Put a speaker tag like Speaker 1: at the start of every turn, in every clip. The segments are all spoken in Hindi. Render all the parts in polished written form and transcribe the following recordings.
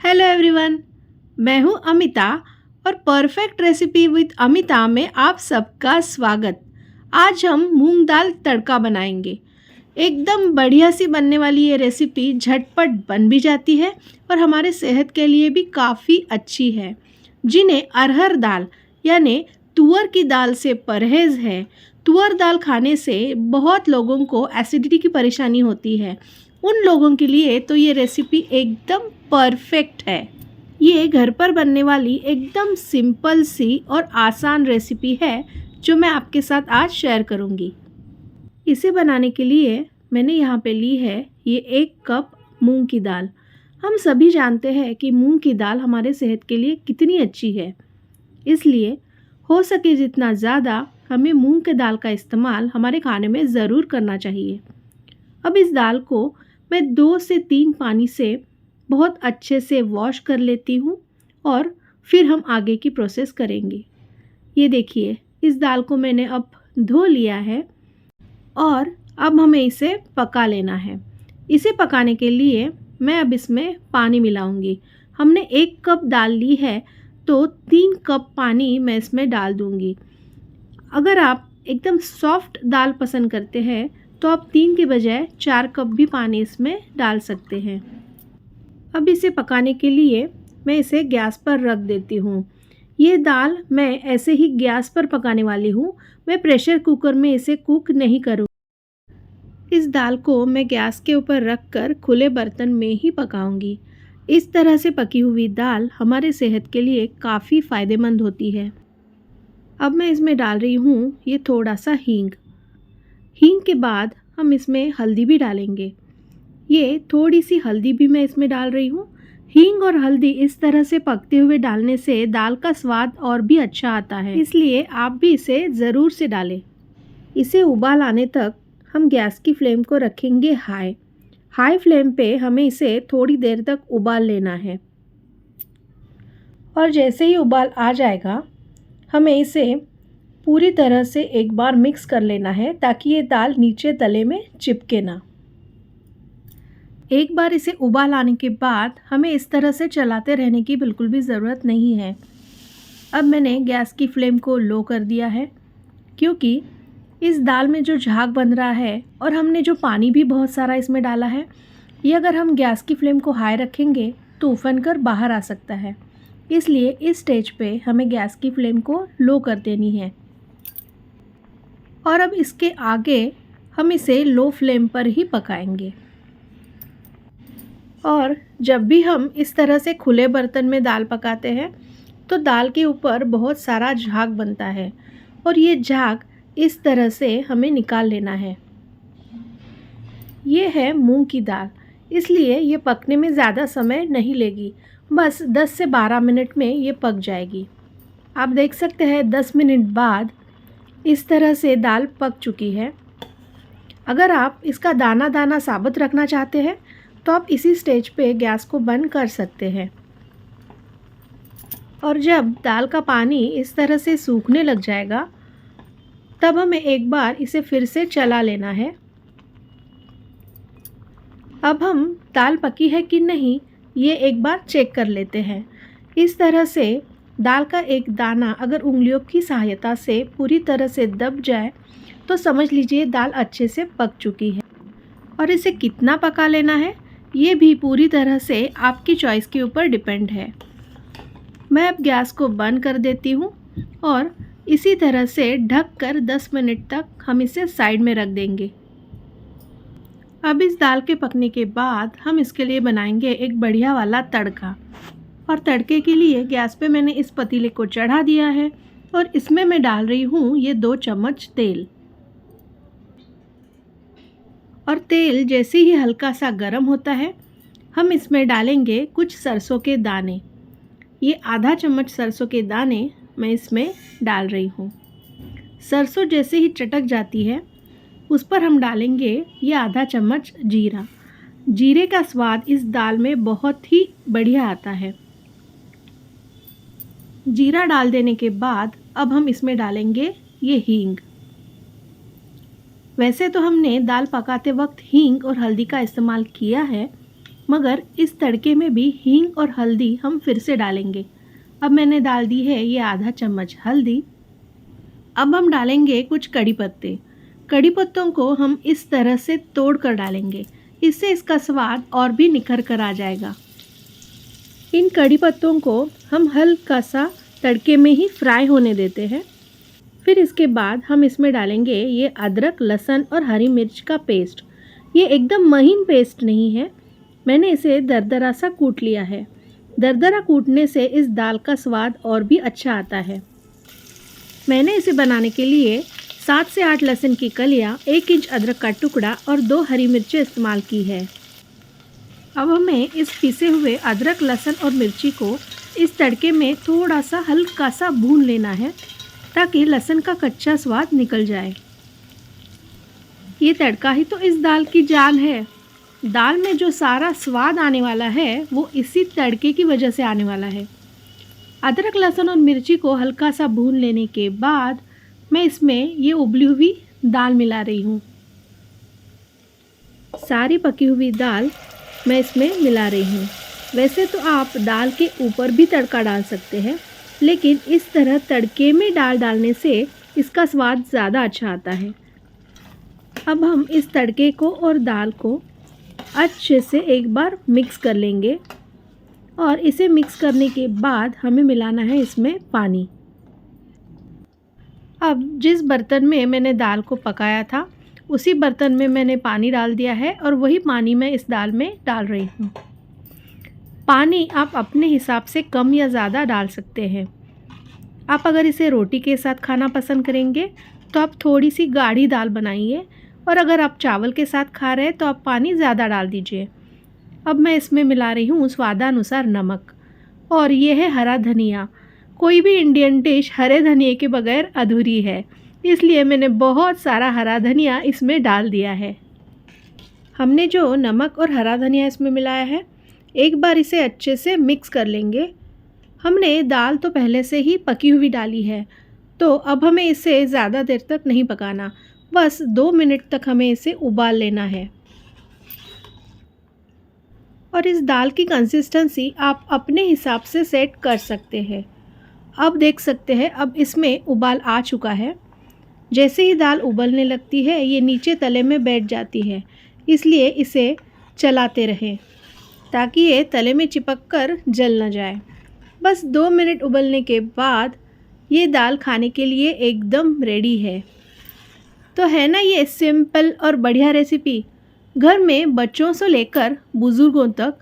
Speaker 1: Hello everyone. मैं हूं अमिता और परफेक्ट रेसिपी विद अमिता में आप सबका स्वागत। आज हम मूंग दाल तड़का बनाएंगे। एकदम बढ़िया सी बनने वाली ये रेसिपी झटपट बन भी जाती है और हमारे सेहत के लिए भी काफ़ी अच्छी है। जिन्हें अरहर दाल यानी तुअर की दाल से परहेज़ है, तुअर दाल खाने से बहुत लोगों को एसिडिटी की परेशानी होती है, उन लोगों के लिए तो ये रेसिपी एकदम परफेक्ट है। ये घर पर बनने वाली एकदम सिंपल सी और आसान रेसिपी है जो मैं आपके साथ आज शेयर करूँगी। इसे बनाने के लिए मैंने यहाँ पे ली है ये 1 कप मूंग की दाल। हम सभी जानते हैं कि मूंग की दाल हमारे सेहत के लिए कितनी अच्छी है, इसलिए हो सके जितना ज़्यादा हमें मूंग की दाल का इस्तेमाल हमारे खाने में ज़रूर करना चाहिए। अब इस दाल को मैं 2 से 3 पानी से बहुत अच्छे से वॉश कर लेती हूँ और फिर हम आगे की प्रोसेस करेंगे। ये देखिए, इस दाल को मैंने अब धो लिया है और अब हमें इसे पका लेना है। इसे पकाने के लिए मैं अब इसमें पानी मिलाऊंगी। हमने 1 कप दाल ली है तो 3 कप पानी मैं इसमें डाल दूंगी। अगर आप एकदम सॉफ्ट दाल पसंद करते हैं तो आप 3 के बजाय 4 कप भी पानी इसमें डाल सकते हैं। अब इसे पकाने के लिए मैं इसे गैस पर रख देती हूँ। ये दाल मैं ऐसे ही गैस पर पकाने वाली हूँ, मैं प्रेशर कुकर में इसे कुक नहीं करूँ। इस दाल को मैं गैस के ऊपर रख कर खुले बर्तन में ही पकाऊंगी। इस तरह से पकी हुई दाल हमारे सेहत के लिए काफ़ी फ़ायदेमंद होती है। अब मैं इसमें डाल रही हूँ ये थोड़ा सा हींग। हींग के बाद हम इसमें हल्दी भी डालेंगे। ये थोड़ी सी हल्दी भी मैं इसमें डाल रही हूँ। हींग और हल्दी इस तरह से पकते हुए डालने से दाल का स्वाद और भी अच्छा आता है, इसलिए आप भी इसे ज़रूर से डालें। इसे उबाल आने तक हम गैस की फ्लेम को रखेंगे हाई फ्लेम पे हमें इसे थोड़ी देर तक उबाल लेना है। और जैसे ही उबाल आ जाएगा हमें इसे पूरी तरह से एक बार मिक्स कर लेना है ताकि ये दाल नीचे तले में चिपके ना। एक बार इसे उबाल आने के बाद हमें इस तरह से चलाते रहने की बिल्कुल भी ज़रूरत नहीं है। अब मैंने गैस की फ्लेम को लो कर दिया है क्योंकि इस दाल में जो झाग बन रहा है और हमने जो पानी भी बहुत सारा इसमें डाला है, ये अगर हम गैस की फ्लेम को हाई रखेंगे तो उफन कर बाहर आ सकता है। इसलिए इस स्टेज पे हमें गैस की फ्लेम को लो कर देनी है और अब इसके आगे हम इसे लो फ्लेम पर ही पकाएंगे। और जब भी हम इस तरह से खुले बर्तन में दाल पकाते हैं तो दाल के ऊपर बहुत सारा झाग बनता है और ये झाग इस तरह से हमें निकाल लेना है। ये है मूंग की दाल, इसलिए ये पकने में ज़्यादा समय नहीं लेगी, बस 10 से 12 मिनट में ये पक जाएगी। आप देख सकते हैं 10 मिनट बाद इस तरह से दाल पक चुकी है। अगर आप इसका दाना दाना साबुत रखना चाहते हैं तो आप इसी स्टेज पे गैस को बंद कर सकते हैं। और जब दाल का पानी इस तरह से सूखने लग जाएगा तब हमें एक बार इसे फिर से चला लेना है। अब हम दाल पकी है कि नहीं ये एक बार चेक कर लेते हैं। इस तरह से दाल का एक दाना अगर उंगलियों की सहायता से पूरी तरह से दब जाए तो समझ लीजिए दाल अच्छे से पक चुकी है। और इसे कितना पका लेना है ये भी पूरी तरह से आपकी चॉइस के ऊपर डिपेंड है। मैं अब गैस को बंद कर देती हूँ और इसी तरह से ढककर 10 मिनट तक हम इसे साइड में रख देंगे। अब इस दाल के पकने के बाद हम इसके लिए बनाएंगे एक बढ़िया वाला तड़का। और तड़के के लिए गैस पे मैंने इस पतीले को चढ़ा दिया है और इसमें मैं डाल रही हूँ ये 2 चम्मच तेल। और तेल जैसे ही हल्का सा गर्म होता है हम इसमें डालेंगे कुछ सरसों के दाने। ये आधा चम्मच सरसों के दाने मैं इसमें डाल रही हूँ। सरसों जैसे ही चटक जाती है उस पर हम डालेंगे ये आधा चम्मच जीरा। जीरे का स्वाद इस दाल में बहुत ही बढ़िया आता है। जीरा डाल देने के बाद अब हम इसमें डालेंगे ये हींग। वैसे तो हमने दाल पकाते वक्त हींग और हल्दी का इस्तेमाल किया है, मगर इस तड़के में भी हींग और हल्दी हम फिर से डालेंगे। अब मैंने डाल दी है ये आधा चम्मच हल्दी। अब हम डालेंगे कुछ कड़ी पत्ते। कड़ी पत्तों को हम इस तरह से तोड़ कर डालेंगे, इससे इसका स्वाद और भी निखर कर आ जाएगा। इन कड़ी पत्तों को हम हल्का सा तड़के में ही फ्राई होने देते हैं। फिर इसके बाद हम इसमें डालेंगे ये अदरक, लहसुन और हरी मिर्च का पेस्ट। ये एकदम महीन पेस्ट नहीं है, मैंने इसे दरदरा सा कूट लिया है। दरदरा कूटने से इस दाल का स्वाद और भी अच्छा आता है। मैंने इसे बनाने के लिए 7 से 8 लहसुन की कलियाँ, 1 इंच अदरक का टुकड़ा और 2 हरी मिर्चें इस्तेमाल की है। अब हमें इस पिसे हुए अदरक, लहसुन और मिर्ची को इस तड़के में थोड़ा सा हल्का सा भून लेना है ताकि लहसुन का कच्चा स्वाद निकल जाए। ये तड़का ही तो इस दाल की जान है। दाल में जो सारा स्वाद आने वाला है वो इसी तड़के की वजह से आने वाला है। अदरक, लहसुन और मिर्ची को हल्का सा भून लेने के बाद मैं इसमें ये उबली हुई दाल मिला रही हूँ। सारी पकी हुई दाल मैं इसमें मिला रही हूँ। वैसे तो आप दाल के ऊपर भी तड़का डाल सकते हैं, लेकिन इस तरह तड़के में दाल डालने से इसका स्वाद ज़्यादा अच्छा आता है। अब हम इस तड़के को और दाल को अच्छे से एक बार मिक्स कर लेंगे और इसे मिक्स करने के बाद हमें मिलाना है इसमें पानी। अब जिस बर्तन में मैंने दाल को पकाया था उसी बर्तन में मैंने पानी डाल दिया है और वही पानी मैं इस दाल में डाल रही हूँ। पानी आप अपने हिसाब से कम या ज़्यादा डाल सकते हैं। आप अगर इसे रोटी के साथ खाना पसंद करेंगे तो आप थोड़ी सी गाढ़ी दाल बनाइए, और अगर आप चावल के साथ खा रहे हैं तो आप पानी ज़्यादा डाल दीजिए। अब मैं इसमें मिला रही हूँ स्वादानुसार नमक, और ये है हरा धनिया। कोई भी इंडियन डिश हरे धनिए के बगैर अधूरी है, इसलिए मैंने बहुत सारा हरा धनिया इसमें डाल दिया है। हमने जो नमक और हरा धनिया इसमें मिलाया है, एक बार इसे अच्छे से मिक्स कर लेंगे। हमने दाल तो पहले से ही पकी हुई डाली है, तो अब हमें इसे ज़्यादा देर तक नहीं पकाना, बस 2 मिनट तक हमें इसे उबाल लेना है। और इस दाल की कंसिस्टेंसी आप अपने हिसाब से सेट कर सकते हैं। अब देख सकते हैं, अब इसमें उबाल आ चुका है। जैसे ही दाल उबलने लगती है ये नीचे तले में बैठ जाती है, इसलिए इसे चलाते रहें ताकि ये तले में चिपक कर जल न जाए। बस 2 मिनट उबलने के बाद ये दाल खाने के लिए एकदम रेडी है। तो है ना ये सिंपल और बढ़िया रेसिपी। घर में बच्चों से लेकर बुज़ुर्गों तक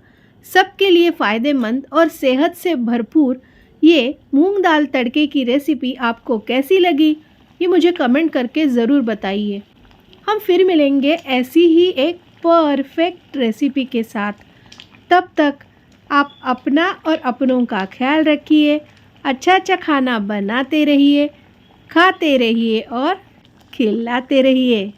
Speaker 1: सबके लिए फ़ायदेमंद और सेहत से भरपूर ये मूंग दाल तड़के की रेसिपी आपको कैसी लगी, ये मुझे कमेंट करके ज़रूर बताइए। हम फिर मिलेंगे ऐसी ही एक परफेक्ट रेसिपी के साथ। तब तक आप अपना और अपनों का ख्याल रखिए, अच्छा अच्छा खाना बनाते रहिए, खाते रहिए और खिलाते रहिए।